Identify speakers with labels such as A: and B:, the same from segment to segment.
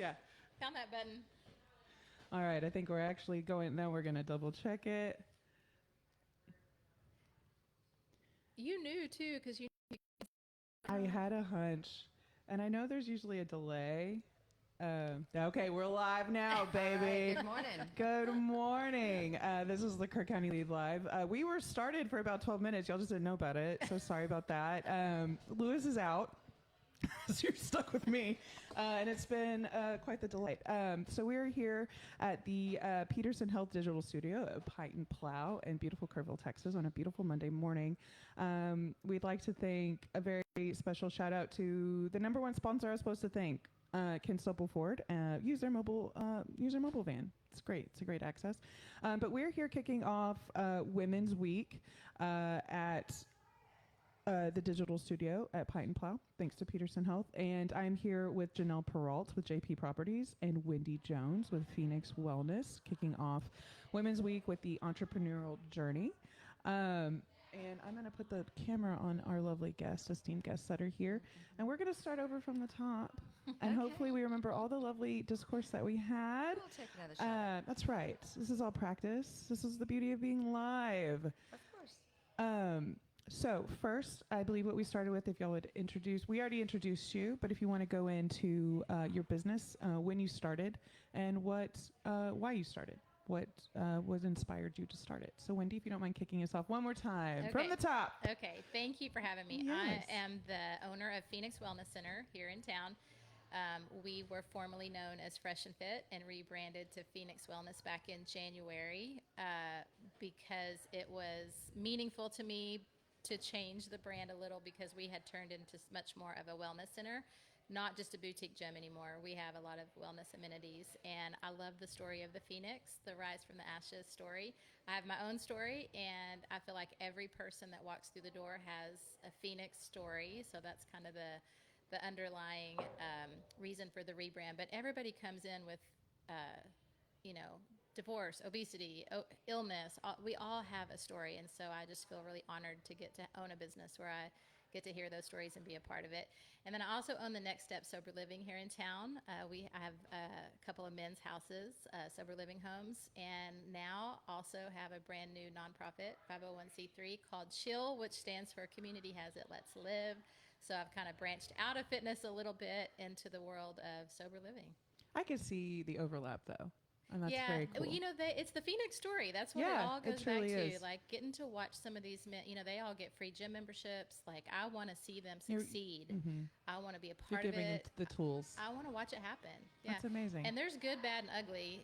A: Yeah.
B: Found that button.
A: All right. I think we're actually going. Now we're going to double check it.
B: You knew too, because you.
A: I had a hunch, and I know there's usually a delay. Okay, we're live now, baby.
C: Good morning.
A: Good morning. This is the Kirk County Lead Live. We were started for about 12 minutes. Y'all just didn't know about it, so sorry about that. Lewis is out. So you're stuck with me, and it's been quite the delight. So we're here at the Peterson Health Digital Studio at Pite and Plow in beautiful Kerrville, Texas, on a beautiful Monday morning. We'd like to thank a very special shout out to the number one sponsor I was supposed to thank, Ken Stoppel Ford. Use their mobile van. It's great. It's a great access. But we're here kicking off Women's Week at the digital studio at Pite and Plow, thanks to Peterson Health. And I'm here with Janelle Peralt with JP Properties and Wende Jones with Phoenix Wellness, kicking off Women's Week with the entrepreneurial journey. And I'm going to put the camera on our lovely esteemed guests that are here. And we're going to start over from the top. And hopefully we remember all the lovely discourse that we had.
C: We'll take another shot.
A: That's right. This is all practice. This is the beauty of being live.
C: Of course.
A: So first, I believe what we started with, if y'all would introduce, we already introduced you, but if you want to go into your business, when you started, and why you started, what was inspired you to start it. So Wende, if you don't mind kicking us off one more time from the top.
B: Okay, thank you for having me.
A: Yes.
B: I am the owner of Phoenix Wellness Center here in town. We were formerly known as Fresh and Fit and rebranded to Phoenix Wellness back in January because it was meaningful to me to change the brand a little, because we had turned into much more of a wellness center, not just a boutique gym anymore. We have a lot of wellness amenities, and I love the story of the Phoenix, the rise from the ashes story. I have my own story, and I feel like every person that walks through the door has a Phoenix story, so that's kind of the underlying reason for the rebrand. But everybody comes in with divorce, obesity, illness. We all have a story. And so I just feel really honored to get to own a business where I get to hear those stories and be a part of it. And then I also own the Next Step Sober Living here in town. I have a couple of men's houses, sober living homes, and now also have a brand new nonprofit 501c3 called CHILL, which stands for Community Has It, Let's Live. So I've kind of branched out of fitness a little bit into the world of sober living.
A: I could see the overlap though. And that's very cool.
B: It's the Phoenix story. That's what it all goes back to. Like getting to watch some of these men, they all get free gym memberships. Like I want to see them succeed.
A: Mm-hmm.
B: I want to be a part
A: You're
B: of
A: giving
B: it.
A: the tools.
B: I want to watch it happen. Yeah.
A: That's amazing.
B: And there's good, bad, and ugly,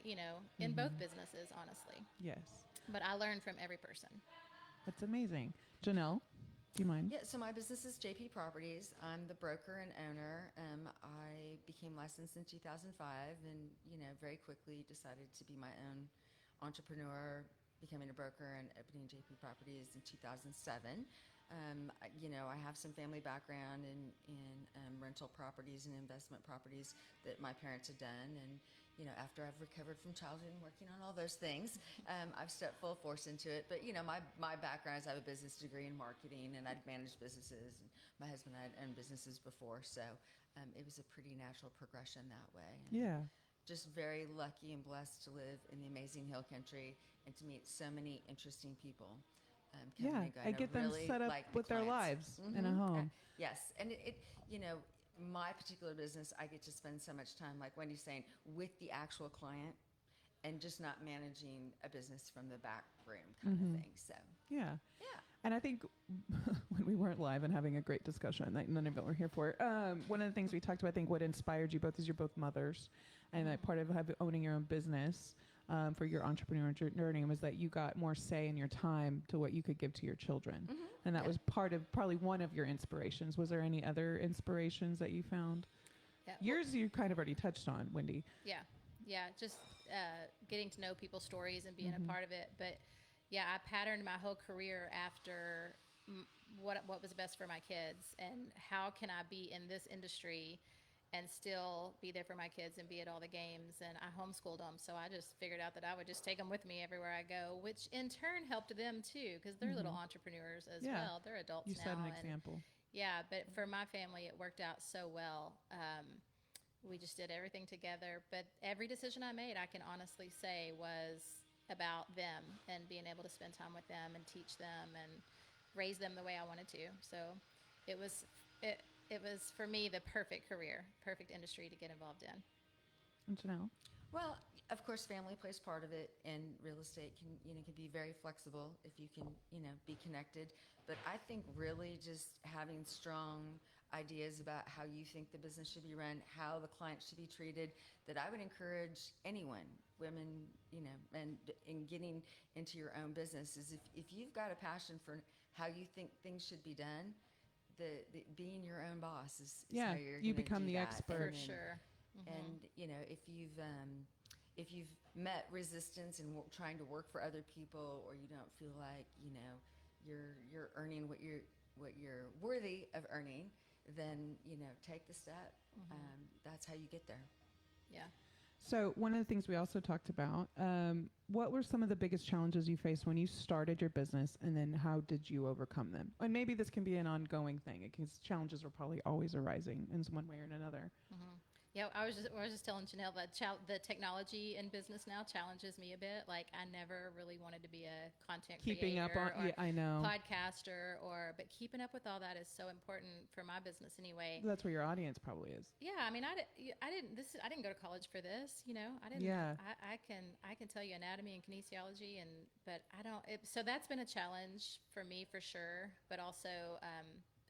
B: in both businesses, honestly.
A: Yes.
B: But I learn from every person.
A: That's amazing. Janelle, do you mind?
C: Yeah, so my business is JP Properties. I'm the broker and owner. I became licensed in 2005 and, very quickly decided to be my own entrepreneur, becoming a broker and opening JP Properties in 2007. I have some family background in rental properties and investment properties that my parents had done. And, after I've recovered from childhood and working on all those things, I've stepped full force into it. But, my background is I have a business degree in marketing, and I'd managed businesses. And my husband and I had owned businesses before. So it was a pretty natural progression that way. And
A: yeah.
C: Just very lucky and blessed to live in the amazing Hill Country and to meet so many interesting people.
A: I get them set up with their lives in a home.
C: Yes, and it my particular business, I get to spend so much time, like Wendy's saying, with the actual client, and just not managing a business from the back room kind of thing. So
A: yeah. And I think when we weren't live and having a great discussion that none of it were here for, one of the things we talked about, I think what inspired you both is you're both mothers, and that part of owning your own business for your entrepreneurial journey was that you got more say in your time to what you could give to your children. And that was probably one of your inspirations. Was there any other inspirations that you found?
B: Yeah.
A: Yours you kind of already touched on, Wende.
B: Yeah, just getting to know people's stories and being a part of it. But yeah, I patterned my whole career after what was best for my kids, and how can I be in this industry and still be there for my kids and be at all the games. And I homeschooled them, so I just figured out that I would just take them with me everywhere I go, which in turn helped them too, because they're little entrepreneurs as well. They're adults now.
A: You set an example.
B: Yeah, but for my family, it worked out so well. We just did everything together. But every decision I made, I can honestly say, was about them and being able to spend time with them and teach them and raise them the way I wanted to. So it was it was for me the perfect career, perfect industry to get involved in.
A: And Janelle?
C: Well, of course, family plays part of it, and real estate can be very flexible if you can be connected. But I think really just having strong ideas about how you think the business should be run, how the client should be treated, that I would encourage anyone, women, and in getting into your own business is if you've got a passion for how you think things should be done, the being your own boss is
A: Yeah,
C: how you're
A: you
C: gonna
A: become
C: do
A: the
C: that.
A: expert.
B: For sure.
C: And if you've met resistance and trying to work for other people, or you don't feel like you're earning what you're worthy of earning, then take the step. That's how you get there.
B: Yeah.
A: So one of the things we also talked about, what were some of the biggest challenges you faced when you started your business, and then how did you overcome them? And maybe this can be an ongoing thing, because challenges are probably always arising in one way or another.
B: Yeah, I was just telling Janelle that the technology in business now challenges me a bit. Like, I never really wanted to be a content
A: Keeping up
B: creator
A: on, yeah, I know.
B: podcaster, but keeping up with all that is so important for my business anyway.
A: That's where your audience probably is.
B: Yeah, I mean, I didn't go to college for this, I didn't.
A: Yeah.
B: I can tell you anatomy and kinesiology, but I don't. So that's been a challenge for me for sure. But also,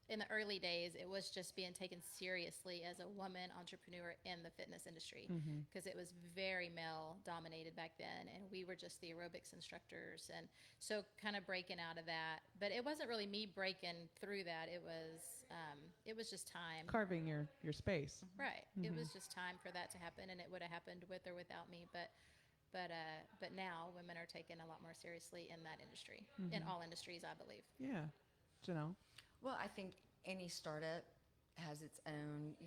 B: in the early days, it was just being taken seriously as a woman entrepreneur in the fitness industry, because it was very male dominated back then, and we were just the aerobics instructors, and so kind of breaking out of that. But it wasn't really me breaking through that. It was just time.
A: Carving your space.
B: Right. It was just time for that to happen, and it would have happened with or without me. But now women are taken a lot more seriously in that industry, in all industries, I believe.
A: Yeah. Janelle?
C: Well, I think any startup has its own,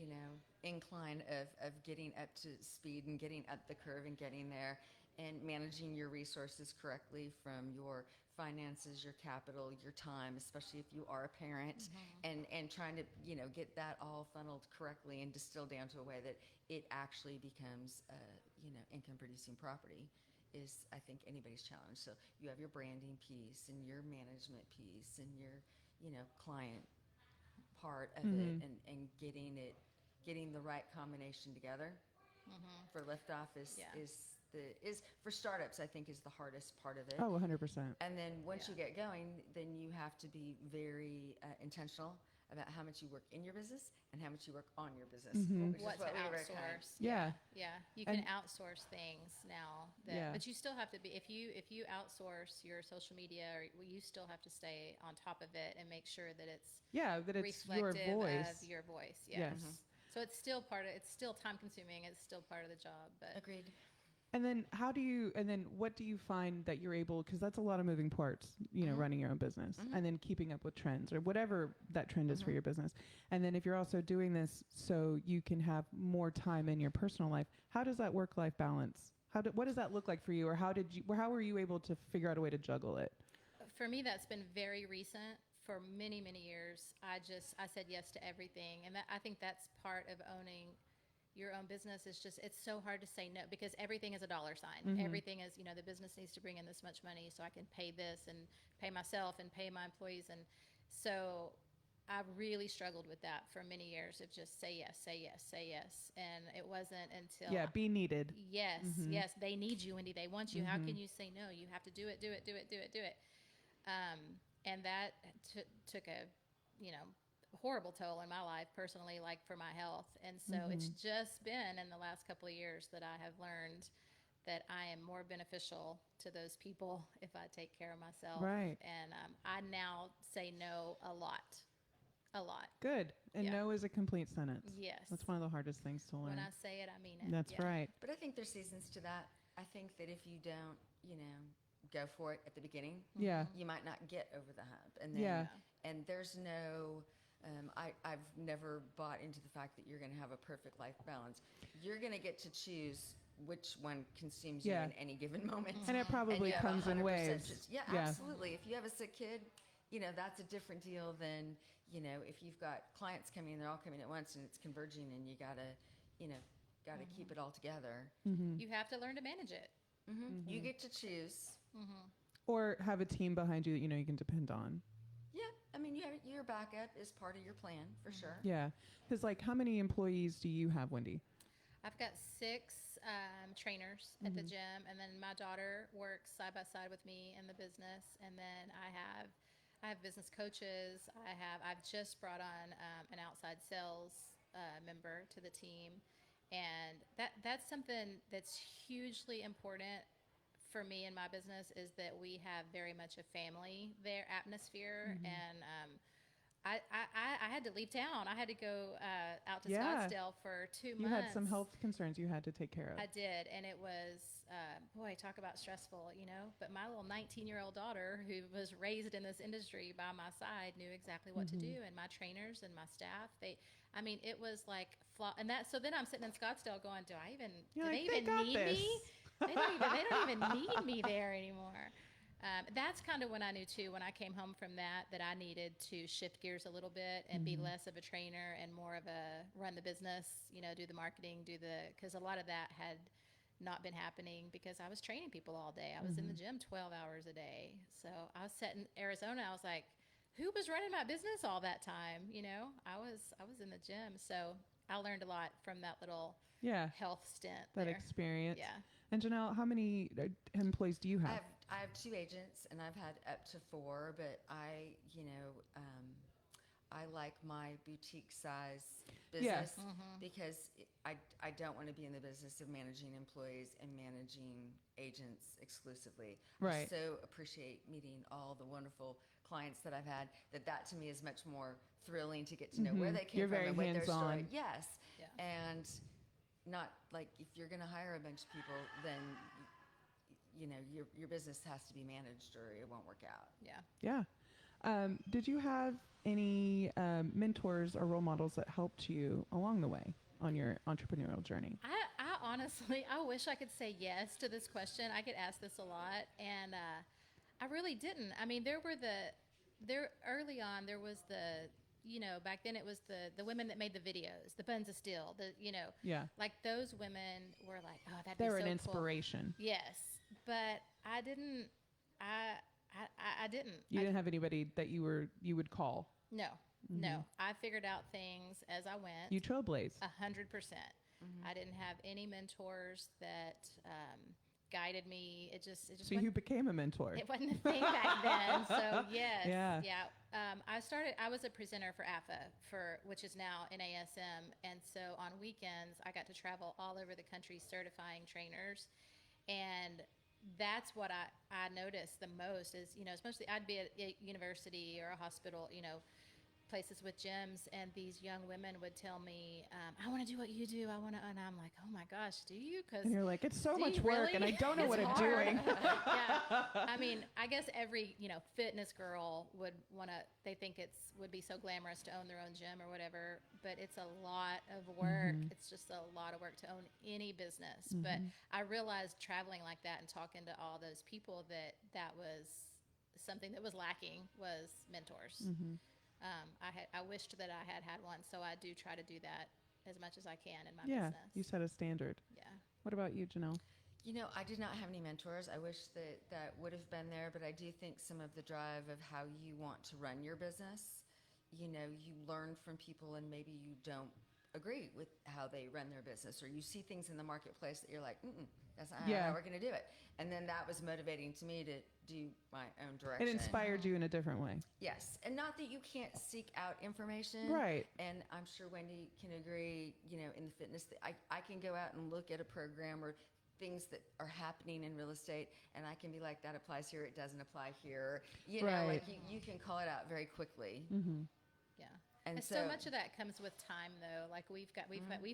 C: incline of getting up to speed and getting up the curve and getting there, and managing your resources correctly, from your finances, your capital, your time, especially if you are a parent, and trying to, get that all funneled correctly and distilled down to a way that it actually becomes, income producing property is, I think, anybody's challenge. So you have your branding piece and your management piece and your client part of it, and getting the right combination together for liftoff is for startups, I think, is the hardest part of it.
A: Oh, 100%.
C: And then once you get going, then you have to be very intentional about how much you work in your business and how much you work on your business. Which
B: What
C: is
B: to
C: what we were
B: outsource?
A: Yeah.
B: Yeah, you can outsource things now, but you still have to be. If you outsource your social media, you still have to stay on top of it and make sure that it's
A: that it's your
B: reflective
A: voice.
B: of your voice. Yeah.
A: Yes.
B: So it's still it's still time consuming. It's still part of the job. But
C: Agreed.
A: And then what do you find that you're able, because that's a lot of moving parts, running your own business, and then keeping up with trends or whatever that trend is for your business. And then if you're also doing this so you can have more time in your personal life, how does that work-life balance? What does that look like for you, or how were you able to figure out a way to juggle it?
B: for me, that's been very recent. For many, many years, I said yes to everything. And I think that's part of owning your own business. It's so hard to say no, because everything is a dollar sign.
A: Mm-hmm.
B: Everything is, the business needs to bring in this much money so I can pay this and pay myself and pay my employees. And so I really struggled with that for many years of just say yes, say yes, say yes. And it wasn't until
A: be needed.
B: Yes,
A: Mm-hmm.
B: yes, they need you, Wendy. They want you.
A: Mm-hmm.
B: How can you say no? You have to do it, do it, do it, do it, do it. And that took a, horrible toll in my life personally, like for my health. And so it's just been in the last couple of years that I have learned that I am more beneficial to those people if I take care of myself.
A: Right.
B: And I now say no a lot. A lot.
A: Good. And
B: Yeah.
A: no is a complete sentence.
B: Yes.
A: That's one of the hardest things to learn.
B: When I say it, I mean it.
A: That's
B: Yeah.
A: right.
C: But I think there's seasons to that. I think that if you don't, go for it at the beginning,
A: Yeah.
C: you might not get over the hump. And then,
A: Yeah.
C: and there's no, I've never bought into the fact that you're going to have a perfect life balance. You're going to get to choose which one consumes you
A: Yeah.
C: in any given moment.
A: And it probably
C: you have
A: comes in
C: 100%
A: waves.
C: Yeah,
A: Yeah.
C: absolutely. If you have a sick kid, that's a different deal than, if you've got clients coming, they're all coming at once and it's converging and you got to, got to keep it all together.
B: You have to learn to manage it.
C: You get to choose.
A: Or have a team behind you that you can depend on.
C: Yeah, I mean, your backup is part of your plan for sure.
A: Yeah. Because, like, how many employees do you have, Wendy?
B: I've got 6 trainers at the gym, and then my daughter works side by side with me in the business. And then I have business coaches. I've just brought on an outside sales member to the team, and that's something that's hugely important for me in my business, is that we have very much a family there atmosphere. And I had to leave town. I had to go out to Scottsdale for 2 months.
A: You had some health concerns you had to take care of.
B: I did, and it was, boy, talk about stressful, But my little 19-year-old daughter, who was raised in this industry by my side, knew exactly what to do, and my trainers and my staff, it was like, so then I'm sitting in Scottsdale going, do they even need me? They don't even need me there anymore. That's kind of when I knew too, when I came home from that I needed to shift gears a little bit and be less of a trainer and more of a run the business, do the marketing, because a lot of that had not been happening because I was training people all day. I was in the gym 12 hours a day. So I was set in Arizona. I was like, who was running my business all that time? I was in the gym. So I learned a lot from that little health stint.
A: That
B: there.
A: experience.
B: Yeah.
A: And Janelle, how many employees do you have?
C: I have 2 agents, and I've had up to 4, but I like my boutique size business because I don't want to be in the business of managing employees and managing agents exclusively.
A: Right.
C: I so appreciate meeting all the wonderful clients that I've had. That to me is much more thrilling to get to know where they came
A: You're
C: from
A: very
C: and what their story.
A: hands-on.
C: Yes.
B: Yeah.
C: And not like if you're going to hire a bunch of people, then your business has to be managed or it won't work out.
B: Yeah.
A: Yeah. Did you have any mentors or role models that helped you along the way on your entrepreneurial journey?
B: I honestly, I wish I could say yes to this question. I get asked this a lot, and I really didn't. I mean, early on, there was back then it was the women that made the videos, the Buns of Steel, like those women were like, oh, that'd be so cool.
A: They were an inspiration.
B: Yes, but I didn't. I didn't.
A: You didn't have anybody that you would call.
B: No, no. I figured out things as I went.
A: You trailblazed.
B: 100%. I didn't have any mentors that guided me. It just.
A: So you became a mentor.
B: It wasn't a thing back then. So yes,
A: yeah.
B: I was a presenter for AFA, which is now NASM, and so on weekends I got to travel all over the country certifying trainers, and that's what I noticed the most is, especially I'd be at a university or a hospital, places with gyms, and these young women would tell me, I want to do what you do. And I'm like, oh my gosh, do you?
A: And you're like, it's so much work, and I don't know what I'm doing.
B: Yeah. I mean, I guess every, fitness girl would they think would be so glamorous to own their own gym or whatever, but it's a lot of work. It's just a lot of work to own any business. But I realized traveling like that and talking to all those people that was something that was lacking was mentors. I wished that I had one, so I do try to do that as much as I can in my business.
A: Yeah, you set a standard. Yeah. What about you, Janelle?
C: I did not have any mentors. I wish that would have been there, but I do think some of the drive of how you want to run your business, you learn from people and maybe you don't agree with how they run their business, or you see things in the marketplace that you're like, that's not how we're going to do it. And then that was motivating to me to do my own direction.
A: It inspired you in a different way.
C: Yes. And not that you can't seek out information.
A: Right.
C: And I'm sure Wendy can agree, in the fitness, I can go out and look at a program or things that are happening in real estate, and I can be like, that applies here, it doesn't apply here. Like you can call it out very quickly.
B: Yeah. And so much of that comes with time, though. Like we've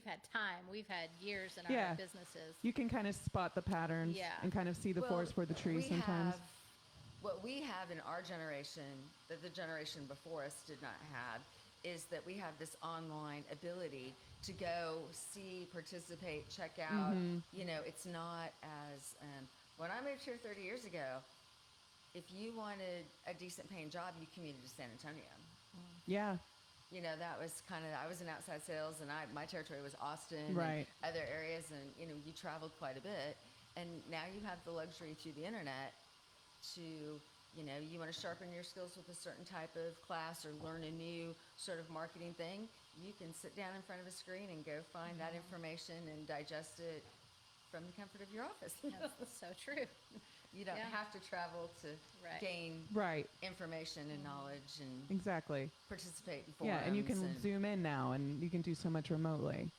B: had time, we've had years in our businesses.
A: You can kind of spot the patterns and kind of see the forest for the trees sometimes.
C: What we have in our generation that the generation before us did not have is that we have this online ability to go see, participate, check out. It's not as when I moved here 30 years ago, if you wanted a decent paying job, you commuted to San Antonio.
A: Yeah.
C: that was I was in outside sales, and my territory was Austin
A: Right.
C: and other areas, and, you traveled quite a bit. And now you have the luxury through the internet to, you want to sharpen your skills with a certain type of class or learn a new sort of marketing thing. You can sit down in front of a screen and go find that information and digest it from the comfort of your office.
B: That's so true.
C: You don't
B: Yeah.
C: have to travel to
B: Right.
C: gain
A: Right.
C: information and knowledge and
A: Exactly.
C: participate in forums.
A: Yeah, and you can zoom in now, and you can do so much remotely.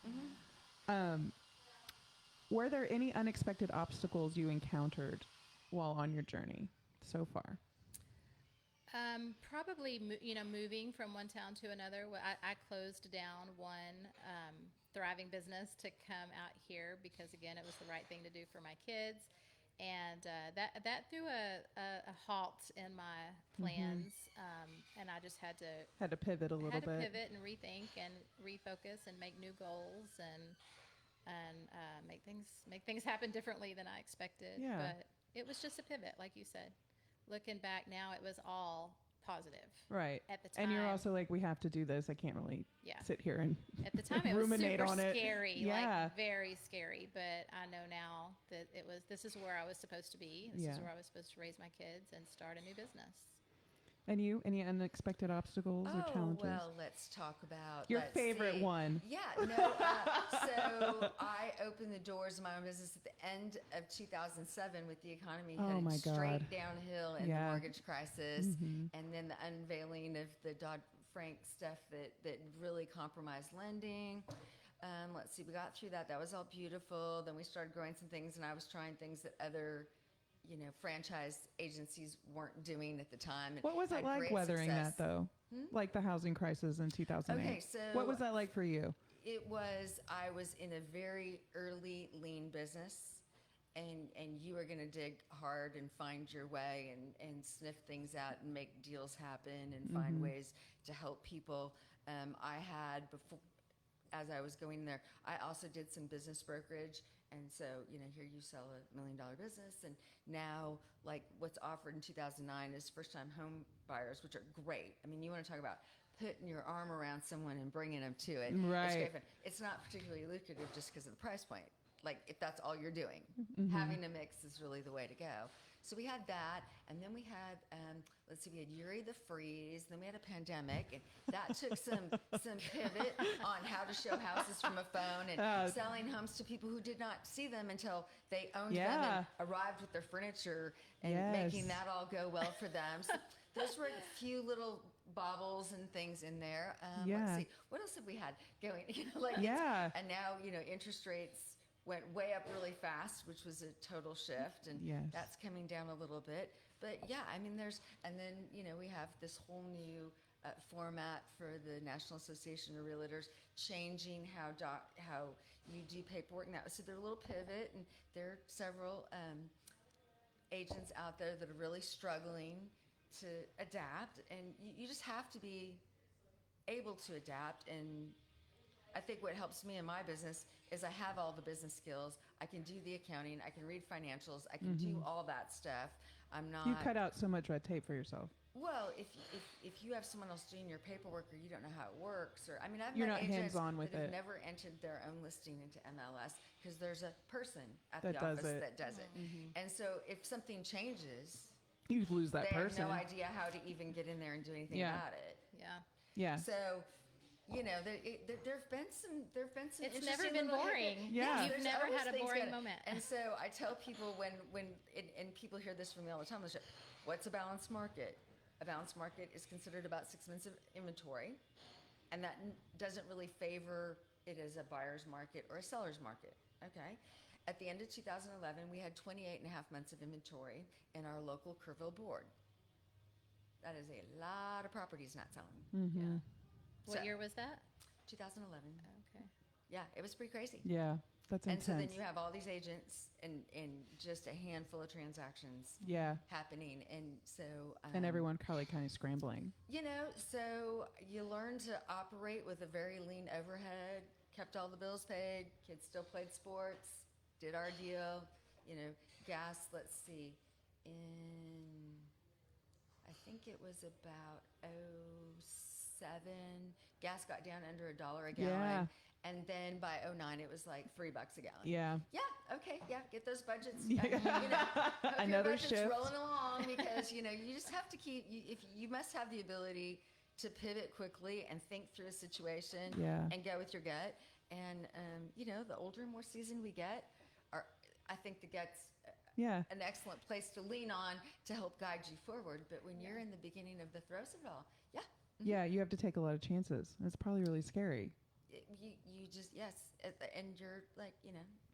A: Were there any unexpected obstacles you encountered while on your journey so far?
B: Probably, moving from one town to another. I closed down one thriving business to come out here because, again, it was the right thing to do for my kids. And that threw a halt in my plans, and I just had to
A: pivot a little bit.
B: pivot and rethink and refocus and make new goals and make things happen differently than I expected.
A: Yeah.
B: But it was just a pivot, like you said. Looking back now, it was all positive.
A: Right.
B: At the time,
A: And you're also like, we have to do this. I can't really sit here and
B: at the time it was
A: ruminate
B: super
A: on it.
B: scary,
A: Yeah.
B: like very scary. But I know now that this is where I was supposed to be. This is where I was supposed to raise my kids and start a new business.
A: And you, any unexpected obstacles or challenges?
C: Well, let's talk about
A: your favorite one.
C: Yeah, no. So I opened the doors of my own business at the end of 2007 with the economy heading straight downhill in the mortgage crisis, and then the unveiling of the Dodd-Frank stuff that really compromised lending. Let's see, we got through that. That was all beautiful. Then we started growing some things, and I was trying things that other franchise agencies weren't doing at the time.
A: What was it like weathering that, though? Like the housing crisis in 2008?
C: Okay, so
A: what was that like for you?
C: I was in a very early lean business, and you were going to dig hard and find your way and sniff things out and make deals happen and find ways to help people. I had before, as I was going there, I also did some business brokerage. And so, here you sell $1 million business, and now, like, what's offered in 2009 is first-time home buyers, which are great. I mean, you want to talk about putting your arm around someone and bringing them to it.
A: Right.
C: It's great fun. It's not particularly lucrative just because of the price point. Like, if that's all you're doing, having a mix is really the way to go. So we had that, and then we had, we had Uri the Freeze, then we had a pandemic, and that took some pivot on how to show houses from a phone and selling homes to people who did not see them until they owned them and arrived with their furniture and making that all go well for them. So those were a few little bobbles and things in there. Let's see, what else have we had going? And now, interest rates went way up really fast, which was a total shift, and that's coming down a little bit. But yeah, I mean, and then we have this whole new format for the National Association of Realtors, changing how you do paperwork now. So they're a little pivot, and there are several agents out there that are really struggling to adapt, and you just have to be able to adapt. And I think what helps me in my business is I have all the business skills. I can do the accounting. I can read financials. I can do all that stuff. I'm not.
A: You cut out so much red tape for yourself.
C: Well, if you have someone else doing your paperwork, or you don't know how it works, or I've
A: You're
C: met
A: not
C: agents
A: hands-on with
C: that have
A: it.
C: never entered their own listing into MLS because there's a person at
A: That
C: the
A: does
C: office
A: it.
C: that does it. And so if something changes,
A: You lose that
C: they
A: person.
C: have no idea how to even get in there and do anything about it.
B: Yeah.
C: So, there've been some.
B: It's never
C: interesting
B: been
C: little
B: boring.
A: Yeah.
B: You've
C: there's
B: never
C: always
B: had a
C: things
B: boring
C: going-
B: moment.
C: And so I tell people and people hear this from me all the time. They say, what's a balanced market? A balanced market is considered about 6 months of inventory, and that doesn't really favor it as a buyer's market or a seller's market. Okay. At the end of 2011, we had 28 and a half months of inventory in our local Kerrville board. That is a lot of properties not selling.
B: Yeah. What
C: So-
B: year was that?
C: 2011.
B: Okay.
C: Yeah, it was pretty crazy.
A: Yeah, that's
C: And
A: intense.
C: so then you have all these agents and just a handful of transactions happening. And so...
A: and everyone probably kind of scrambling.
C: So you learn to operate with a very lean overhead, kept all the bills paid, kids still played sports, did our deal, gas, let's see, I think it was about gas got down under $1 a gallon.
A: Yeah.
C: And then by 2009, it was like $3 a gallon.
A: Yeah.
C: Yeah. Okay. Yeah. Get those budgets.
A: Yeah.
C: Hope
A: Another
C: your budget's
A: shift.
C: rolling along because, you just have to keep, if you must have the ability to pivot quickly and think through a situation and go with your gut. And, the older and more seasoned we get, I think the gut's an excellent place to lean on to help guide you forward. But when you're in the beginning of the throes of it all,
A: yeah, you have to take a lot of chances. It's probably really scary.
C: You just, yes. And you're like,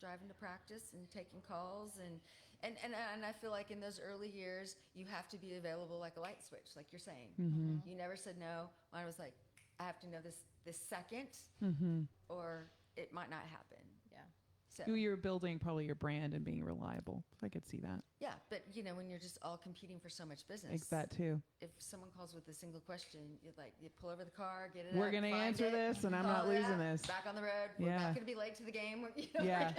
C: driving to practice and taking calls. And I feel like in those early years, you have to be available like a light switch, like you're saying.
A: Mm-hmm.
C: You never said no. Mine was like, I have to know this second or it might not happen.
B: Yeah.
C: So
A: You're building probably your brand and being reliable. I could see that.
C: yeah, but when you're just all competing for so much business.
A: Like that too.
C: If someone calls with a single question, you pull over the car, get it
A: We're
C: up,
A: going to
C: find
A: answer
C: it,
A: this and I'm
C: call
A: not
C: it
A: losing
C: up,
A: this.
C: back on the road. We're
A: Yeah.
C: not going to be late to the game.
A: Yeah.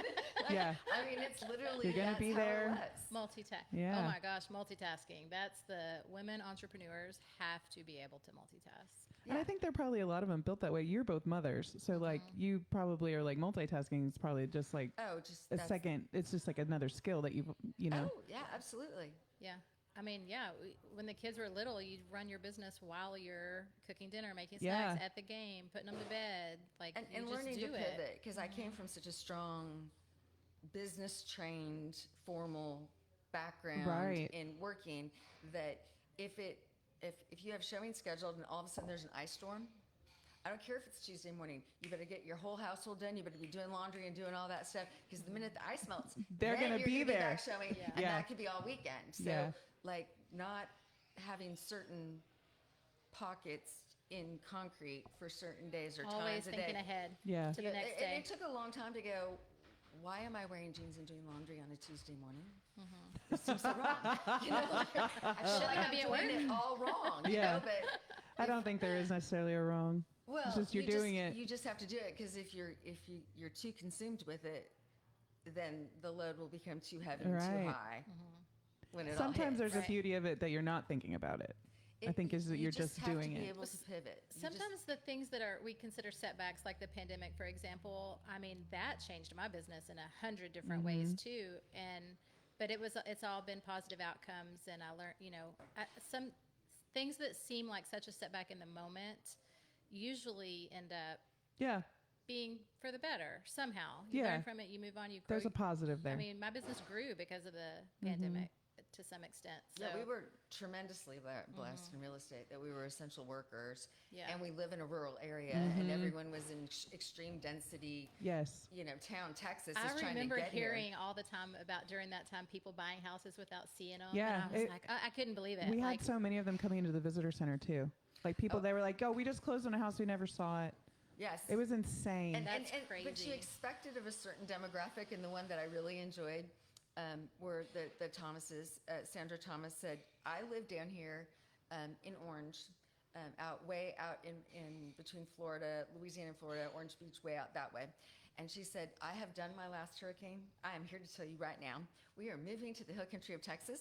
A: Yeah.
C: I mean, it's literally,
A: You're gonna
C: that's
A: be
C: how
A: there.
C: it was.
B: Multitask.
A: Yeah.
B: Oh my gosh, multitasking. That's the women entrepreneurs have to be able to multitask.
A: And I think there are probably a lot of them built that way. You're both mothers. So like you probably are like multitasking is probably just like
C: Just
A: a second. It's just like another skill that you know.
C: Oh, yeah, absolutely.
B: Yeah. I mean, when the kids were little, you'd run your business while you're cooking dinner, making snacks at the game, putting them to bed. Like,
C: And
B: you
C: learning
B: just
C: to
B: do
C: pivot, because I came from such a strong business-trained, formal background
A: Right.
C: in working that if you have showing scheduled and all of a sudden there's an ice storm, I don't care if it's Tuesday morning. You better get your whole household done. You better be doing laundry and doing all that stuff because the minute the ice melts,
A: They're
C: then
A: gonna
C: you're
A: be
C: gonna
A: there.
C: back showing, and
A: Yeah.
C: that could be all weekend. So,
A: Yeah.
C: like, not having certain pockets in concrete for certain days or
B: Always
C: times a
B: thinking
C: day.
B: ahead
A: Yeah.
B: to the next
C: it,
B: day.
C: It took a long time to go, why am I wearing jeans and doing laundry on a Tuesday morning? This seems so wrong. I feel like
B: I
C: I'm
B: be at
C: doing
B: work?
C: it all wrong.
A: Yeah.
C: But
A: I don't think there is necessarily a wrong.
C: well,
A: It's just you're
C: you
A: doing
C: just,
A: it.
C: You just have to do it because if you're too consumed with it, then the load will become too heavy and too
A: Right.
C: high. When it
A: Sometimes
C: all
A: there's
C: hits.
A: a beauty of it that you're not thinking about it. I think is that
C: you
A: you're just
C: have
A: doing
C: to be
A: it.
C: able to pivot. You just-
B: Sometimes the things that we consider setbacks, like the pandemic, for example, I mean, that changed my business in 100 different ways too. But it's all been positive outcomes, and I learned, some things that seem like such a setback in the moment usually end up
A: Yeah.
B: being for the better somehow. You
A: Yeah.
B: learn from it, you move on, you grow.
A: There's a positive there.
B: I mean, my business grew because of the pandemic to some extent. So
C: Yeah, we were tremendously blessed in real estate that we were essential workers,
B: Yeah.
C: and we live in a rural area, and everyone was in extreme density.
A: Yes.
C: Town Texas
B: I
C: is trying
B: remember
C: to get
B: hearing
C: here.
B: all the time about during that time people buying houses without seeing them.
A: Yeah,
B: and I was like, I couldn't believe it.
A: We
B: like,
A: had so many of them coming into the visitor center too. Like people, they were like, "Oh, we just closed on a house, we never saw it."
C: Yes,
A: It was insane.
B: That's
C: But
B: crazy.
C: you expected of a certain demographic, and the one that I really enjoyed were the Thomases. Sandra Thomas said, "I live down here in Orange, way out in between Florida, Louisiana and Florida, Orange Beach, way out that way." And she said, "I have done my last hurricane. I am here to tell you right now, we are moving to the hill country of Texas,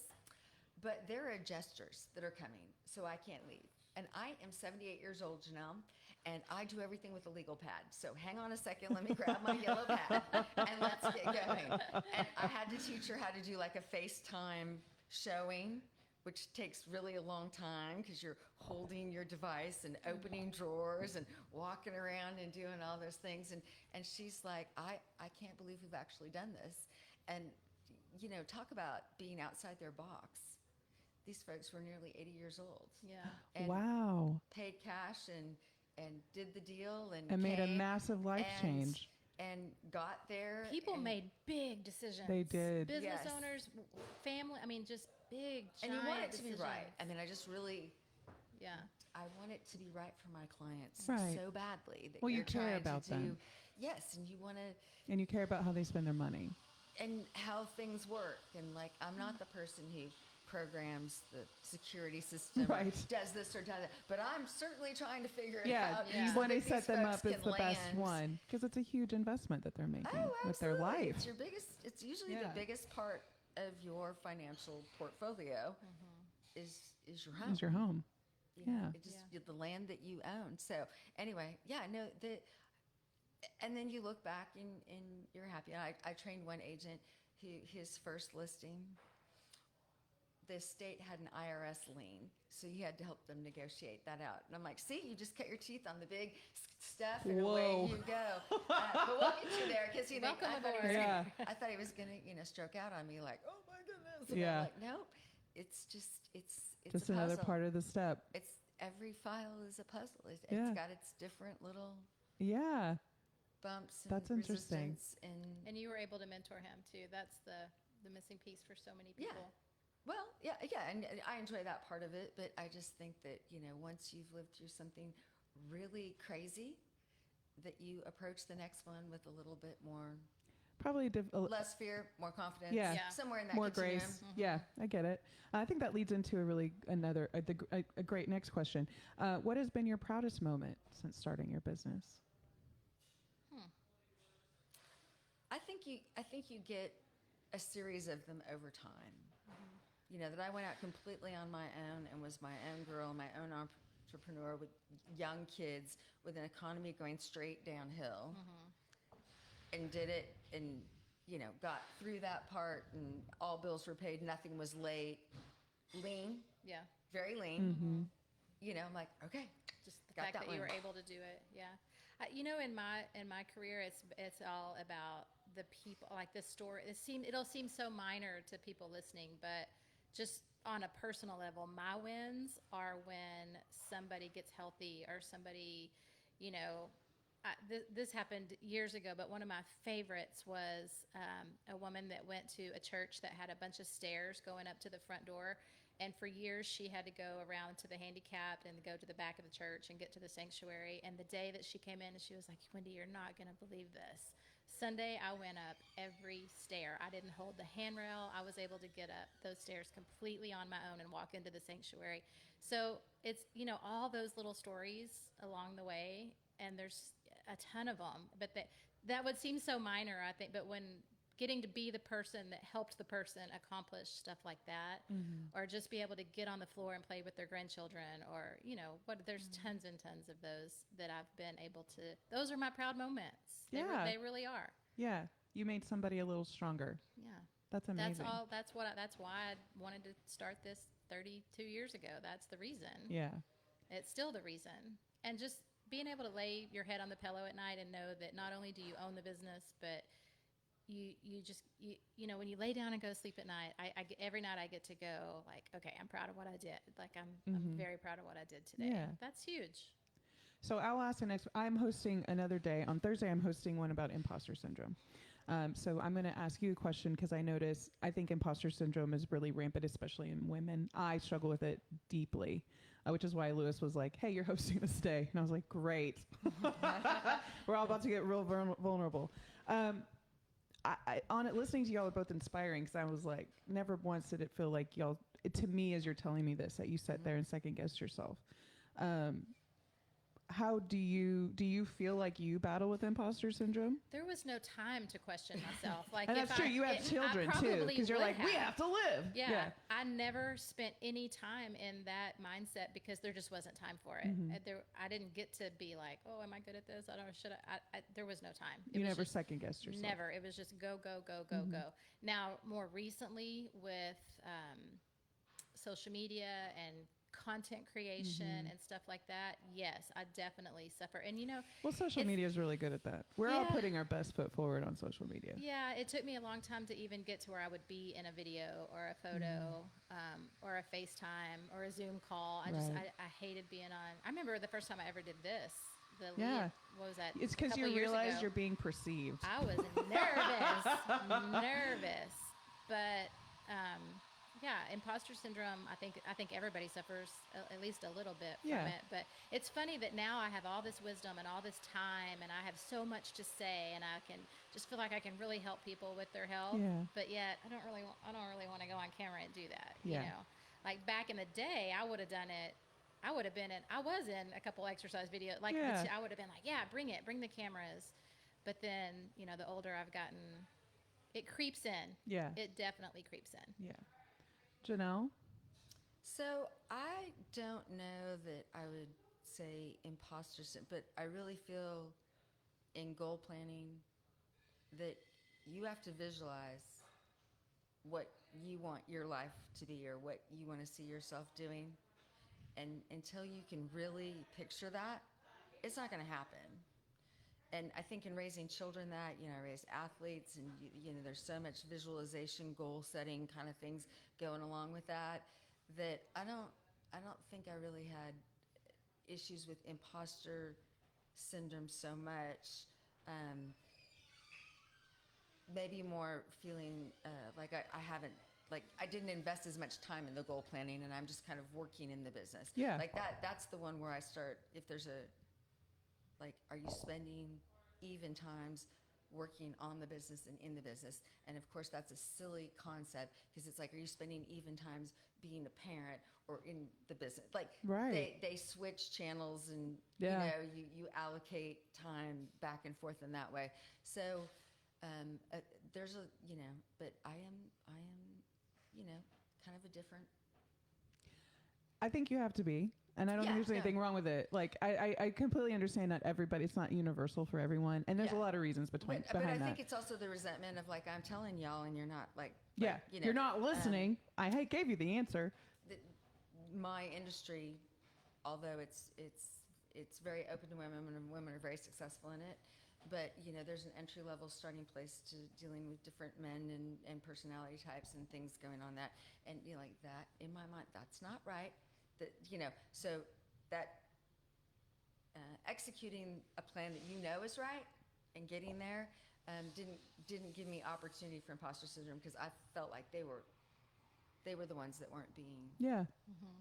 C: but there are gestures that are coming, so I can't leave. And I am 78 years old, Janelle, and I do everything with a legal pad. So hang on a second, let me grab my yellow pad, and let's get going." And I had to teach her how to do like a FaceTime showing, which takes really a long time because you're holding your device and opening drawers and walking around and doing all those things. And she's like, I can't believe we've actually done this. And, talk about being outside their box. These folks were nearly 80 years old.
B: Yeah.
C: And
A: Wow.
C: paid cash and did the deal and
A: Made a
C: came
A: massive life
C: and-
A: change.
C: and got there.
B: People
C: and,
B: made big decisions.
A: They did.
B: Business
C: Yes.
B: owners, family, I mean, just big,
C: and
B: giant
C: you want it to
B: decisions.
C: be right. I mean, I just really,
B: Yeah.
C: I want it to be right for my clients
A: Right.
C: so badly that
A: Well, you
C: you're
A: care
C: trying
A: about
C: to do.
A: them.
C: Yes, and you want to,
A: And you care about how they spend their money.
C: and how things work. And like, I'm not the person who programs the security system, or
A: Right.
C: does this or does that, but I'm certainly trying to figure it
A: Yeah,
C: out.
B: Yeah.
C: so
A: when they
C: that
A: set
C: these
A: them
C: folks
A: up, it's
C: can
A: the best
C: land.
A: one because it's a huge investment that they're making
C: Oh,
A: with their
C: absolutely.
A: life.
C: It's your biggest. It's usually
A: Yeah.
C: the biggest part of your financial portfolio is your home.
A: Is your home.
C: You know,
A: Yeah.
C: it just the land that you own. So anyway, yeah, no, and then you look back and you're happy. I trained one agent who his first listing, the state had an IRS lien, so you had to help them negotiate that out. And I'm like, see, you just cut your teeth on the big stuff, and away you go. But we'll get you there because
B: Welcome
C: I
B: aboard.
C: I thought he was gonna stroke out on me like, oh my goodness. And
A: Yeah.
C: I'm like, nope, it's just
A: Just
C: a
A: another
C: puzzle.
A: part of the step.
C: It's every file is a puzzle. It's
A: Yeah.
C: got its different little
A: Yeah.
C: bumps and
A: That's interesting.
C: resistance
B: And you were able to mentor him too. That's the missing piece for so many
C: Yeah.
B: people.
C: well, yeah, and I enjoy that part of it, but I just think that, once you've lived through something really crazy, that you approach the next one with a little bit more,
A: Probably
C: less fear, more confidence.
A: Yeah.
B: Yeah.
C: Somewhere in that
A: more
C: continuum.
A: grace. Yeah, I get it. I think that leads into a great next question. What has been your proudest moment since starting your business?
C: I think you get a series of them over time. That I went out completely on my own and was my own girl, my own entrepreneur with young kids, with an economy going straight downhill, and did it, and got through that part, and all bills were paid, nothing was late, lean,
B: Yeah.
C: very lean.
A: Mm-hmm.
C: I'm like, okay,
B: Just the
C: Got
B: fact
C: that
B: that you
C: one.
B: were able to do it. Yeah. In my career, it's all about the people, like this story. It'll seem so minor to people listening, but just on a personal level, my wins are when somebody gets healthy or somebody, this happened years ago, but one of my favorites was a woman that went to a church that had a bunch of stairs going up to the front door. And for years, she had to go around to the handicapped and go to the back of the church and get to the sanctuary. And the day that she came in, she was like, Wendy, you're not going to believe this. Sunday, I went up every stair. I didn't hold the handrail. I was able to get up those stairs completely on my own and walk into the sanctuary. So it's, all those little stories along the way, and there's a ton of them. But that would seem so minor, I think. But when getting to be the person that helped the person accomplish stuff like that, or just be able to get on the floor and play with their grandchildren, or there's tons and tons of those that I've been able to. Those are my proud moments. They really are.
A: Yeah, you made somebody a little stronger.
B: Yeah,
A: That's amazing.
B: That's why I wanted to start this 32 years ago. That's the reason.
A: Yeah,
B: It's still the reason, and just being able to lay your head on the pillow at night and know that not only do you own the business, but when you lay down and go to sleep at night, every night I get to go like, okay, I'm proud of what I did. Like I'm very proud of what I did today.
A: Yeah.
B: That's huge.
A: So I'll ask the next. I'm hosting another day on Thursday. I'm hosting one about imposter syndrome. So I'm going to ask you a question because I think imposter syndrome is really rampant, especially in women. I struggle with it deeply, which is why Lewis was like, hey, you're hosting this day. And I was like, great. We're all about to get real vulnerable. On it, listening to y'all are both inspiring because I was like, never once did it feel like y'all, to me, as you're telling me this, that you sat there and second guessed yourself. How do you feel like you battle with imposter syndrome?
B: There was no time to question myself. Like,
A: And that's true. You have children too, because you're like, we have to live.
B: Yeah. I never spent any time in that mindset because there just wasn't time for it. I didn't get to be like, oh, am I good at this? I don't know. Should I? There was no time.
A: You never second guessed yourself.
B: Never. It was just go, go, go, go, go. Now, more recently with social media and content creation and stuff like that, yes, I definitely suffer. And
A: well, social media is really good at that. We're all putting our best foot forward on social media.
B: Yeah, it took me a long time to even get to where I would be in a video or a photo or a FaceTime or a Zoom call. I hated being on. I remember the first time I ever did this. What was that?
A: It's because you realize you're being perceived.
B: I was nervous, but imposter syndrome. I think everybody suffers at least a little bit from it. But it's funny that now I have all this wisdom and all this time, and I have so much to say, and I can just feel like I can really help people with their health.
A: Yeah.
B: But yet I don't really want to go on camera and do that.
A: Yeah.
B: Like back in the day, I would have done it. I was in a couple exercise videos. Like I would have been like, yeah, bring the cameras. But then, the older I've gotten, it creeps in.
A: Yeah.
B: It definitely creeps in.
A: Yeah. Janelle?
C: So I don't know that I would say imposter syndrome, but I really feel in goal planning that you have to visualize what you want your life to be or what you want to see yourself doing. And until you can really picture that, it's not going to happen. And I think in raising children that, I raised athletes and, there's so much visualization, goal setting kind of things going along with that, that I don't think I really had issues with imposter syndrome so much. Maybe more feeling like I haven't, like I didn't invest as much time in the goal planning and I'm just kind of working in the business.
A: Yeah.
C: Like that's the one where I start, if there's like, are you spending even times working on the business and in the business? And of course, that's a silly concept because it's like, are you spending even times being a parent or in the business? Like,
A: right.
C: they switch channels and,
A: Yeah.
C: you allocate time back and forth in that way. So there's but I am, kind of a different.
A: I think you have to be. And I don't think there's anything wrong with it. Like, I completely understand that it's not universal for everyone. And there's a lot of reasons behind
C: But I
A: that.
C: think it's also the resentment of like, I'm telling y'all and you're not like,
A: yeah, you're not listening. I gave you the answer.
C: My industry, although it's very open to women and women are very successful in it, but there's an entry level starting place to dealing with different men and personality types and things going on that. And like that, in my mind, that's not right. That so that executing a plan that is right and getting there didn't give me opportunity for imposter syndrome because I felt like they were the ones that weren't being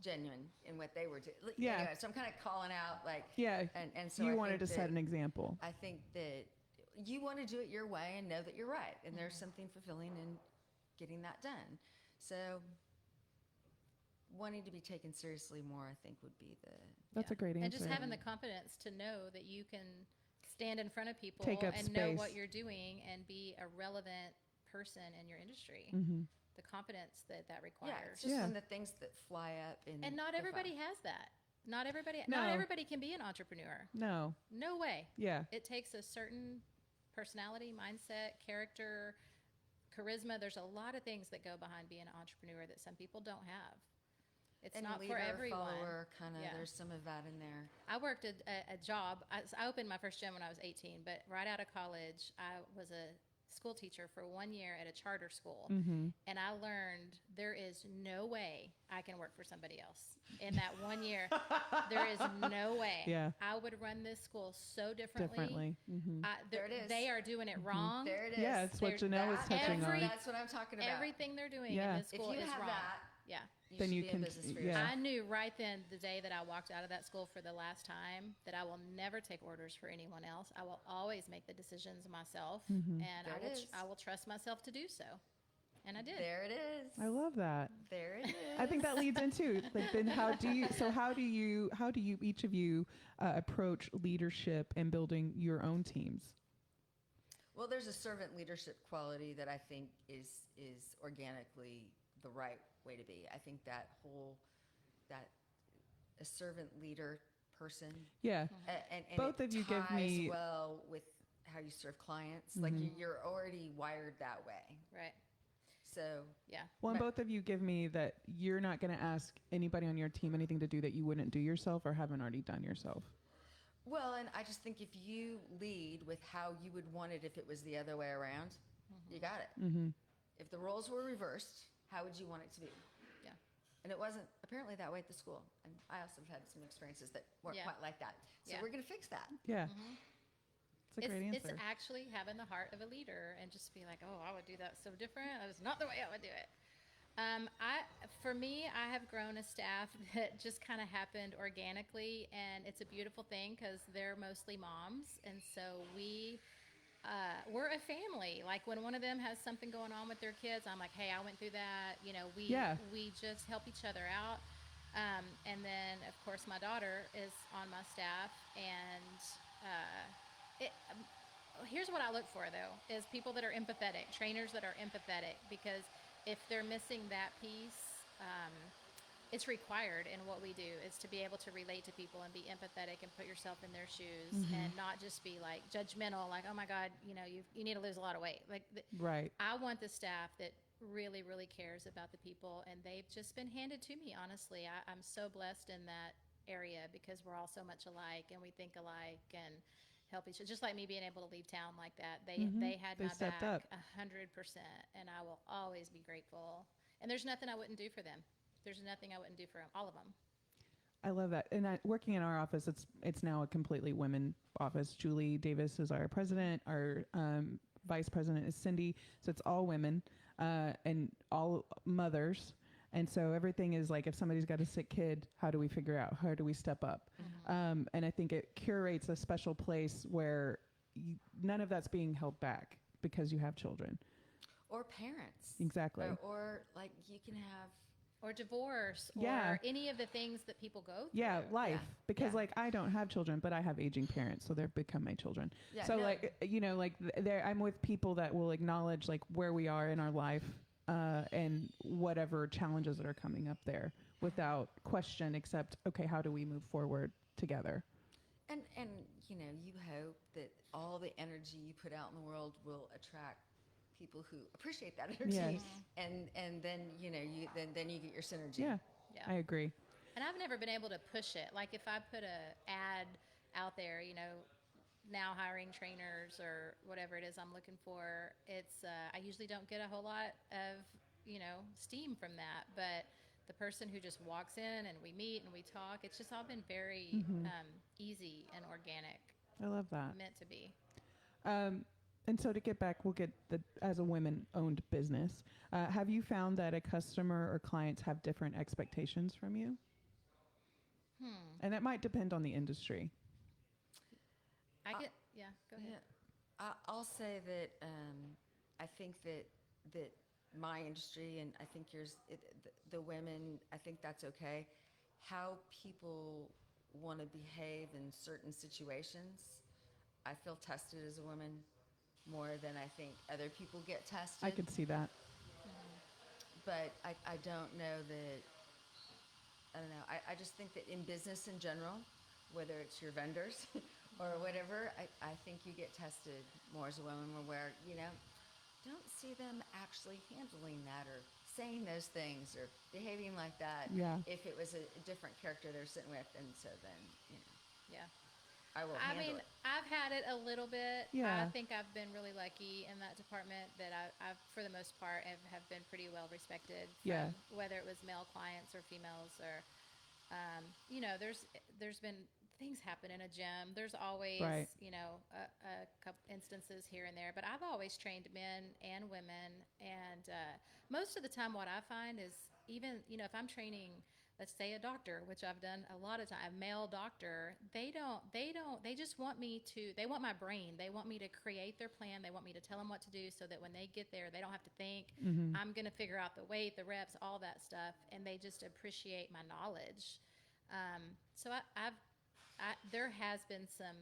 C: genuine in what they were doing.
A: Yeah.
C: Anyway, so I'm kind of calling out like and so
A: you
C: I
A: wanted to
C: think
A: set an example.
C: I think that you want to do it your way and know that you're right, and there's something fulfilling in getting that done. So wanting to be taken seriously more, I think, would be the.
A: That's a great answer.
B: And just having the confidence to know that you can stand in front of people
A: Take up
B: and
A: space.
B: know what you're doing and be a relevant person in your industry. The confidence that requires.
C: Yeah, it's just one of the things that fly up
B: and not everybody has that. Not everybody can be an entrepreneur.
A: No
B: way.
A: Yeah,
B: it takes a certain personality, mindset, character, charisma. There's a lot of things that go behind being an entrepreneur that some people don't have. It's
C: and
B: not
C: leader,
B: for everyone.
C: Follower, kind of. Yeah. There's some of that in there.
B: I worked a job. I opened my first gym when I was 18, but right out of college, I was a school teacher for 1 year at a charter school. And I learned there is no way I can work for somebody else. In that 1 year, there is no way.
A: Yeah.
B: I would run this school so differently.
C: There it is.
B: They are doing it wrong.
C: There it is.
A: Yeah, it's what Janelle was touching on.
C: That's what I'm talking about.
B: Everything they're doing in this school
C: if you
B: is
C: have
B: wrong.
C: That,
A: then you can.
B: I knew right then, the day that I walked out of that school for the last time, that I will never take orders for anyone else. I will always make the decisions myself, and I will trust myself to do so. And I did.
C: There it is.
A: I love that.
C: There it is.
A: I think that leads into like, then how do you each of you approach leadership and building your own teams?
C: Well, there's a servant leadership quality that I think is organically the right way to be. I think that a servant leader person. Yeah. And
A: both of you give me
C: well with how you serve clients. Like you're already wired that way.
B: Right.
C: So
A: Well, and both of you give me that you're not going to ask anybody on your team anything to do that you wouldn't do yourself or haven't already done yourself.
C: Well, and I just think if you lead with how you would want it if it was the other way around, you got it. If the roles were reversed, how would you want it to be?
B: Yeah.
C: And it wasn't apparently that way at the school. And I also have had some experiences that weren't quite like that. So we're going to fix that.
A: Yeah. It's a great answer.
B: It's actually having the heart of a leader and just be like, oh, I would do that so different. That is not the way I would do it. For me, I have grown a staff that just kind of happened organically, and it's a beautiful thing because they're mostly moms, and so we're a family. Like when one of them has something going on with their kids, I'm like, hey, I went through that. We just help each other out. And then, of course, my daughter is on my staff, and here's what I look for, though, is people that are empathetic, trainers that are empathetic, because if they're missing that piece, it's required in what we do is to be able to relate to people and be empathetic and put yourself in their shoes and not just be like judgmental, like, oh my God, you need to lose a lot of weight. Like,
A: Right.
B: I want the staff that really, really cares about the people, and they've just been handed to me, honestly. I'm so blessed in that area because we're all so much alike and we think alike and help each other. Just like me being able to leave town like that. They had
A: They
B: my
A: stepped
B: back
A: up.
B: 100%, and I will always be grateful. And there's nothing I wouldn't do for them. There's nothing I wouldn't do for all of them.
A: I love that. And working in our office, it's now a completely women office. Julie Davis is our president. Our vice president is Cindy. So it's all women and all mothers. And so everything is like, if somebody's got a sick kid, how do we figure out? How do we step up? And I think it curates a special place where none of that's being held back because you have children.
C: Or parents.
A: Exactly.
C: Or like you can have.
B: Or divorce,
A: Yeah.
B: or any of the things that people go through.
A: Yeah, life.
C: Yeah.
A: Because
C: Yeah.
A: like I don't have children, but I have aging parents, so they've become my children.
C: Yeah,
A: So
C: no.
A: like like I'm with people that will acknowledge like where we are in our life and whatever challenges that are coming up there without question, except okay, how do we move forward together?
C: And you hope that all the energy you put out in the world will attract people who appreciate that energy,
A: Yes.
C: and then then you get your synergy.
A: Yeah,
B: Yeah.
A: I agree.
B: And I've never been able to push it. Like if I put a ad out there, now hiring trainers or whatever it is I'm looking for, it's I usually don't get a whole lot of steam from that. But the person who just walks in and we meet and we talk, it's just all been very easy and organic,
A: I love that.
B: meant to be.
A: And so to get back, we'll get as a women-owned business. Have you found that a customer or clients have different expectations from you? And that might depend on the industry.
B: Go ahead.
C: Yeah, I'll say that I think that my industry, and I think yours, the women, I think that's okay. How people want to behave in certain situations, I feel tested as a woman more than I think other people get tested.
A: I could see that.
C: But I don't know that, I don't know. I just think that in business in general, whether it's your vendors or whatever, I think you get tested more as a woman where, don't see them actually handling that or saying those things or behaving like that.
A: Yeah.
C: If it was a different character they're sitting with, and so then,
B: Yeah.
C: I will
B: I
C: handle
B: mean,
C: it.
B: I've had it a little bit.
A: Yeah.
B: I think I've been really lucky in that department that I've for the most part, have been pretty well respected. From
A: Yeah.
B: Whether it was male clients or females or, there's been things happen in a gym. There's always,
A: Right.
B: a couple instances here and there. But I've always trained men and women. And most of the time what I find is even, if I'm training, let's say a doctor, which I've done a lot of time, a male doctor, they just want they want my brain. They want me to create their plan. They want me to tell them what to do so that when they get there, they don't have to think. I'm going to figure out the weight, the reps, all that stuff. And they just appreciate my knowledge. So there has been some,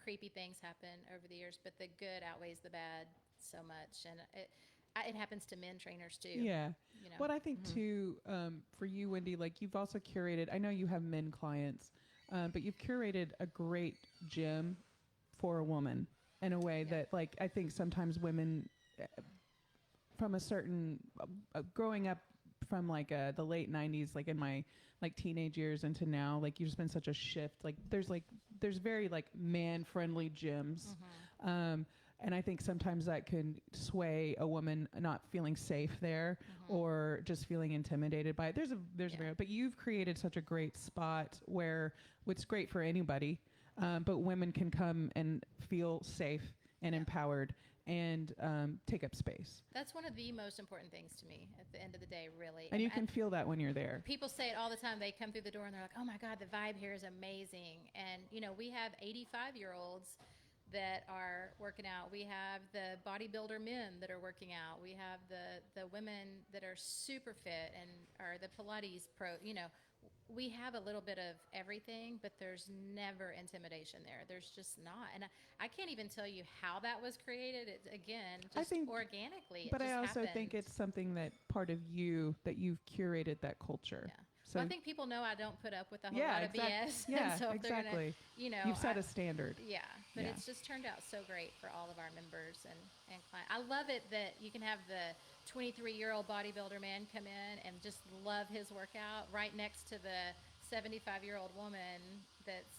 B: creepy things happen over the years, but the good outweighs the bad so much. And it happens to men trainers too.
A: Yeah. What I think too, for you, Wendy, like you've also curated, I know you have men clients, but you've curated a great gym for a woman in a way that like, I think sometimes women from a certain, growing up from like the late 90s, like in my like teenage years into now, like you've just been such a shift. Like there's very like man friendly gyms. And I think sometimes that can sway a woman not feeling safe there or just feeling intimidated by it. But you've created such a great spot where it's great for anybody, but women can come and feel safe and empowered and take up space.
B: That's one of the most important things to me at the end of the day, really.
A: And you can feel that when you're there.
B: People say it all the time. They come through the door and they're like, oh my God, the vibe here is amazing. And, we have 85-year-olds that are working out. We have the bodybuilder men that are working out. We have the women that are super fit and are the Pilates pro. We have a little bit of everything, but there's never intimidation there. There's just not. And I can't even tell you how that was created. It's, again, just
A: I think,
B: organically.
A: But
B: I
A: also think it's something that part of you, that you've curated that culture.
B: Yeah.
A: So
B: Well, I think people know I don't put up with a whole
A: yeah,
B: lot of BS.
A: Yeah,
B: and so if they're
A: exactly.
B: gonna,
A: You've set a standard.
B: yeah, but
A: Yeah.
B: it's just turned out so great for all of our members and clients. I love it that you can have the 23-year-old bodybuilder man come in and just love his workout right next to the 75-year-old woman that's,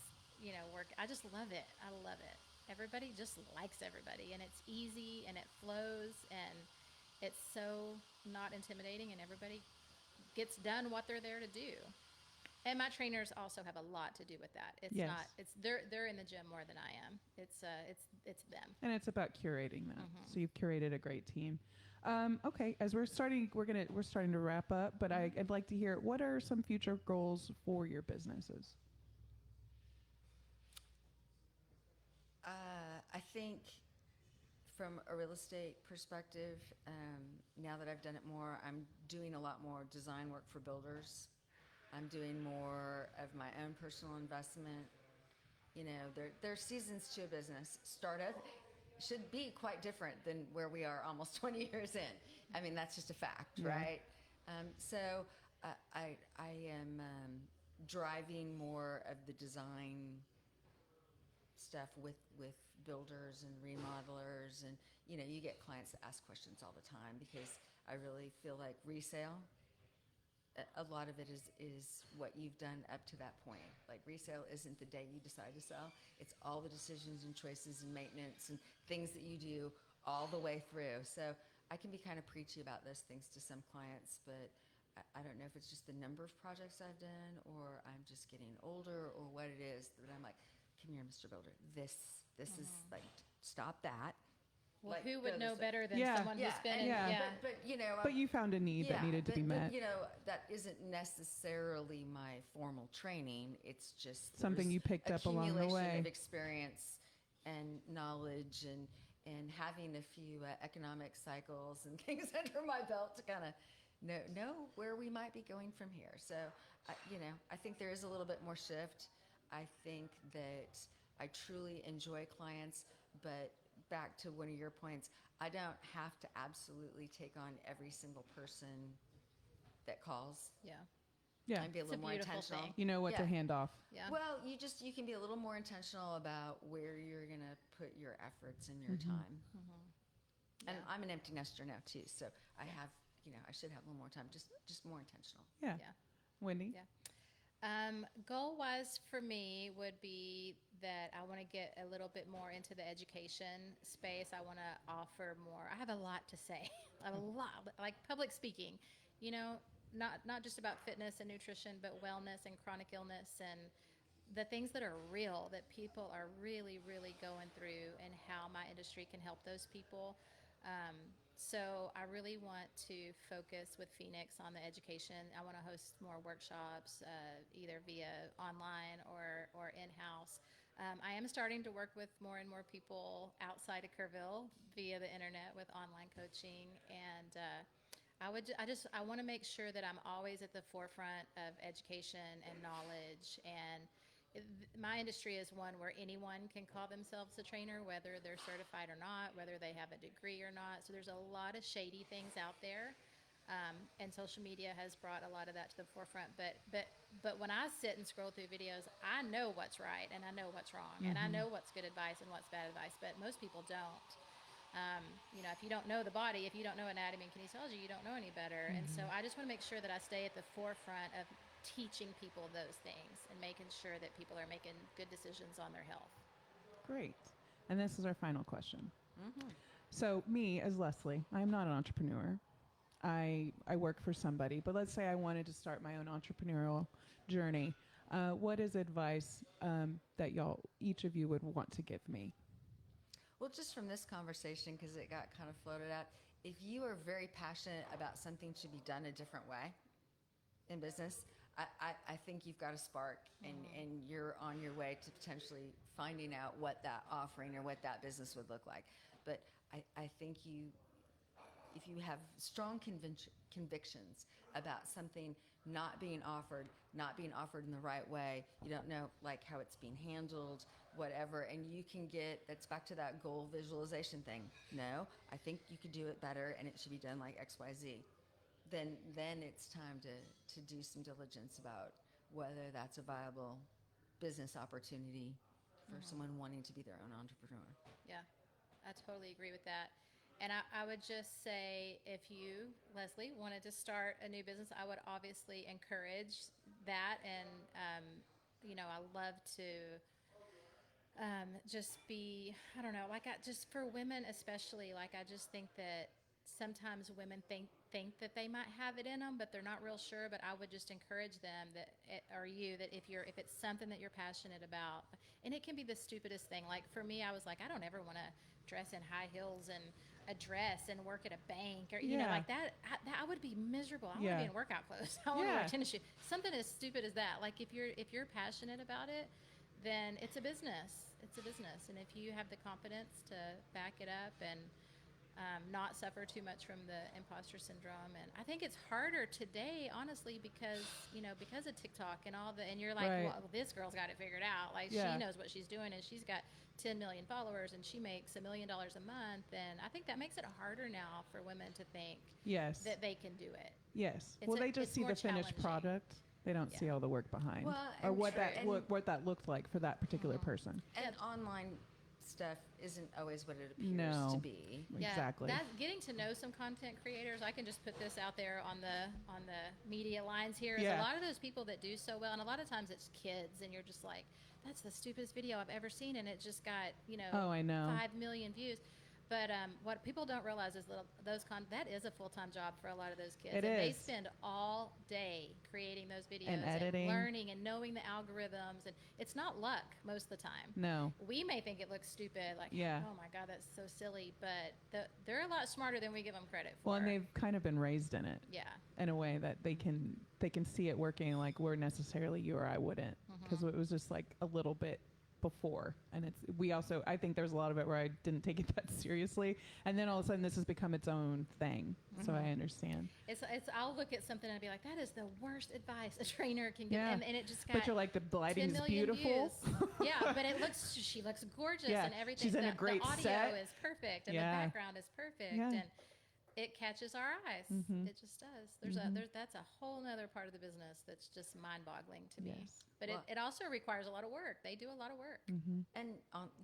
B: work. I just love it. I love it. Everybody just likes everybody, and it's easy, and it flows, and it's so not intimidating, and everybody gets done what they're there to do. And my trainers also have a lot to do with that. It's
A: Yes.
B: not. It's they're in the gym more than I am. It's them.
A: And it's about curating that. So you've curated a great team. Okay, as we're starting to wrap up, but I'd like to hear, what are some future goals for your businesses?
C: I think from a real estate perspective, now that I've done it more, I'm doing a lot more design work for builders. I'm doing more of my own personal investment. There are seasons to a business. Startup should be quite different than where we are almost 20 years in. I mean, that's just a fact,
A: Yeah.
C: right? So I am driving more of the design stuff with builders and remodelers, and you get clients that ask questions all the time, because I really feel like resale, a lot of it is what you've done up to that point. Like, resale isn't the day you decide to sell. It's all the decisions and choices and maintenance and things that you do all the way through. So I can be kind of preachy about those things to some clients, but I don't know if it's just the number of projects I've done, or I'm just getting older, or what it is, that I'm like, come here, Mr. Builder. This is like, stop that.
B: Well,
C: Like,
B: who
C: go
B: would
C: this
B: know
C: way.
B: better than
A: Yeah.
B: someone who's been in?
A: Yeah.
B: Yeah.
C: But
A: But you found a need that needed to be met.
C: But, that isn't necessarily my formal training. It's just there
A: Something
C: was
A: you picked up along the
C: accumulation
A: way.
C: of experience and knowledge, and having a few economic cycles and things under my belt to kind of know where we might be going from here. So, I think there is a little bit more shift. I think that I truly enjoy clients, but back to one of your points, I don't have to absolutely take on every single person that calls.
B: Yeah.
A: Yeah.
C: And be a
B: It's a
C: little more
B: beautiful
C: intentional.
B: thing.
A: You know what to
C: Yeah.
A: hand off.
B: Yeah.
C: Well, you can be a little more intentional about where you're going to put your efforts and your time. And
B: Yeah.
C: I'm an empty nester now too, so I have, I should have a little more time, just more intentional.
A: Yeah.
B: Yeah.
A: Wendy?
B: Yeah. Goal-wise for me would be that I want to get a little bit more into the education space. I want to offer more. I have a lot to say. I have a lot, like public speaking, not just about fitness and nutrition, but wellness and chronic illness and the things that are real, that people are really, really going through, and how my industry can help those people. So I really want to focus with Phoenix on the education. I want to host more workshops, either via online or in-house. I am starting to work with more and more people outside of Kerrville via the internet with online coaching, and I want to make sure that I'm always at the forefront of education and knowledge. And my industry is one where anyone can call themselves a trainer, whether they're certified or not, whether they have a degree or not. So there's a lot of shady things out there, and social media has brought a lot of that to the forefront. But when I sit and scroll through videos, I know what's right and I know what's wrong, and I know what's good advice and what's bad advice. But most people don't. If you don't know the body, if you don't know anatomy and kinesiology, you don't know any better. And so I just want to make sure that I stay at the forefront of teaching people those things and making sure that people are making good decisions on their health.
A: Great. And this is our final question. So me, as Leslie, I'm not an entrepreneur. I work for somebody, but let's say I wanted to start my own entrepreneurial journey. What is advice that each of you would want to give me?
C: Well, just from this conversation, because it got kind of floated out, if you are very passionate about something should be done a different way in business, I think you've got a spark, and you're on your way to potentially finding out what that offering or what that business would look like. But I think if you have strong convictions about something not being offered in the right way, you don't know like how it's being handled, whatever, and you can that's back to that goal visualization thing. No, I think you could do it better, and it should be done like XYZ. then it's time to do some diligence about whether that's a viable business opportunity for someone wanting to be their own entrepreneur.
B: Yeah, I totally agree with that. And I would just say, if you, Leslie, wanted to start a new business, I would obviously encourage that. And, I love to just be, I don't know, just for women especially, I just think that sometimes women think that they might have it in them, but they're not real sure. But I would just encourage them that if it's something that you're passionate about, and it can be the stupidest thing. Like for me, I was like, I don't ever want to dress in high heels and a dress and work at a bank, or like that. I would be miserable. I want to be in workout clothes. I want to wear tennis shoes. Something as stupid as that. Like if you're passionate about it, then it's a business. It's a business, and if you have the confidence to back it up and not suffer too much from the imposter syndrome. And I think it's harder today, honestly, because of TikTok and and you're like, well, this girl's got it figured out. Like she knows what she's doing, and she's got 10 million followers, and she makes $1 million a month. And I think that makes it harder now for women to think that they can do it.
A: Yes. They just see the finished product. They don't see all the work behind, or what that looked like for that particular person.
C: And online stuff isn't always what it appears to be.
B: Yeah,
A: exactly.
B: Getting to know some content creators, I can just put this out there on the media lines here. Is a lot of those people that do so well, and a lot of times it's kids, and you're just like, that's the stupidest video I've ever seen, and it just got 5 million views. But what people don't realize is that is a full-time job for a lot of those kids. They spend all day creating those videos
A: and editing,
B: and learning and knowing the algorithms. And it's not luck most of the time.
A: No.
B: We may think it looks stupid, like, oh my God, that's so silly. But they're a lot smarter than we give them credit for.
A: Well, and they've kind of been raised in it.
B: Yeah.
A: In a way that they can see it working, like where necessarily you or I wouldn't. Because it was just like a little bit before, and I think there's a lot of it where I didn't take it that seriously, and then all of a sudden this has become its own thing. So I understand. It's
B: I'll look at something and be like, that is the worst advice a trainer can give, and it just got.
A: But you're like, the lighting is beautiful.
B: Yeah, but she looks gorgeous, and everything.
A: She's in a great
B: the audio
A: set.
B: Is perfect, and the background is perfect, and it catches our eyes. It just does. That's a whole nother part of the business that's just mind-boggling to me. But it also requires a lot of work. They do a lot of work.
C: And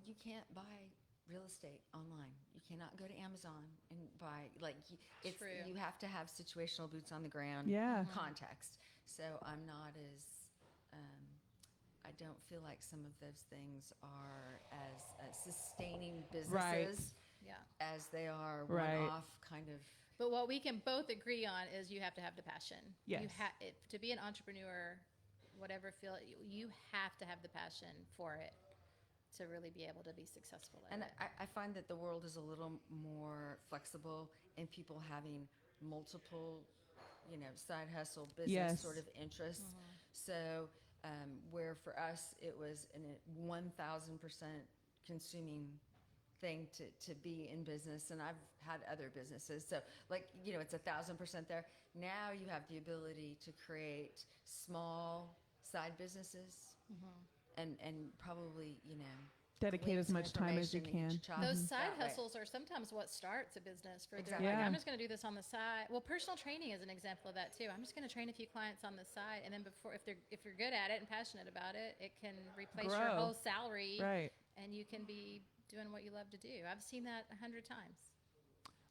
C: you can't buy real estate online. You cannot go to Amazon and buy, you have to have situational boots on the ground context. So I'm not as, I don't feel like some of those things are as sustaining businesses as they are one-off kind of.
B: But what we can both agree on is you have to have the passion.
A: Yes.
B: To be an entrepreneur, whatever field, you have to have the passion for it to really be able to be successful at it.
C: And I find that the world is a little more flexible in people having multiple, side hustle, business sort of interests. So where for us it was a 1,000% consuming thing to be in business, and I've had other businesses, so it's 1,000% there. Now you have the ability to create small side businesses and probably
A: dedicate as much time as you can.
B: Those side hustles are sometimes what starts a business for them. I'm just going to do this on the side. Well, personal training is an example of that too. I'm just going to train a few clients on the side, and then if you're good at it and passionate about it, it can replace your whole salary, and you can be doing what you love to do. I've seen that 100 times.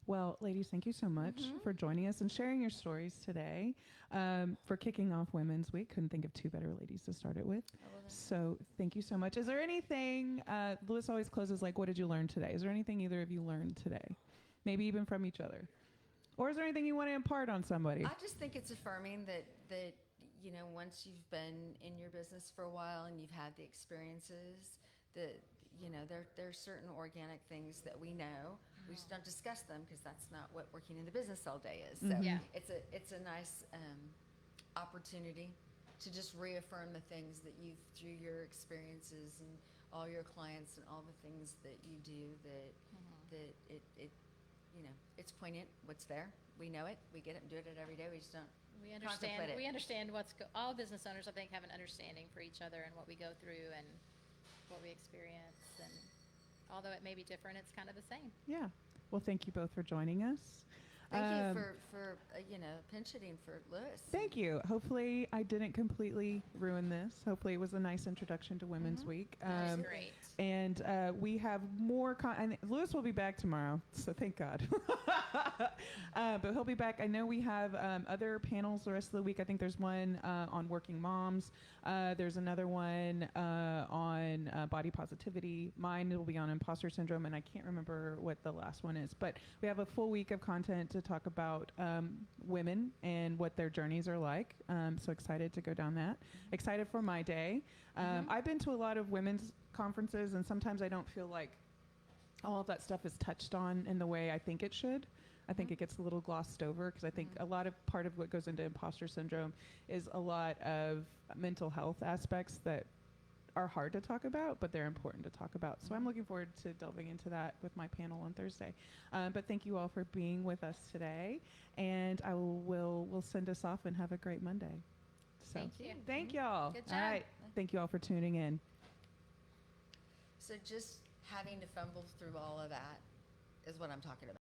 A: Well, ladies, thank you so much for joining us and sharing your stories today. For kicking off Women's Week, couldn't think of two better ladies to start it with. So thank you so much. Is there anything, Lewis always closes like, what did you learn today? Is there anything either of you learned today? Maybe even from each other? Or is there anything you want to impart on somebody?
C: I just think it's affirming that once you've been in your business for a while and you've had the experiences, that there's certain organic things that we know. We just don't discuss them because that's not what working in the business all day is. So it's a nice opportunity to just reaffirm the things that you've, through your experiences and all your clients and all the things that you do, that it's poignant. What's there? We know it. We get it and do it every day. We just don't.
B: We understand all business owners, I think, have an understanding for each other and what we go through and what we experience, and although it may be different, it's kind of the same.
A: Yeah. Well, thank you both for joining us.
C: Thank you for pinch hitting for Lewis.
A: Thank you. Hopefully, I didn't completely ruin this. Hopefully, it was a nice introduction to Women's Week.
B: That was great.
A: And we have more. And Lewis will be back tomorrow, so thank God. But he'll be back. I know we have other panels the rest of the week. I think there's one on working moms. There's another one on body positivity. Mine will be on imposter syndrome, and I can't remember what the last one is. But we have a full week of content to talk about women and what their journeys are like. So excited to go down that. Excited for my day. I've been to a lot of women's conferences, and sometimes I don't feel like all of that stuff is touched on in the way I think it should. I think it gets a little glossed over because I think a lot of part of what goes into imposter syndrome is a lot of mental health aspects that are hard to talk about, but they're important to talk about. So I'm looking forward to delving into that with my panel on Thursday. But thank you all for being with us today, and I will send us off and have a great Monday. So
B: Thank you.
A: Thank y'all.
B: Good
A: All
B: job.
A: right. Thank you all for tuning in.
C: So just having to fumble through all of that is what I'm talking about.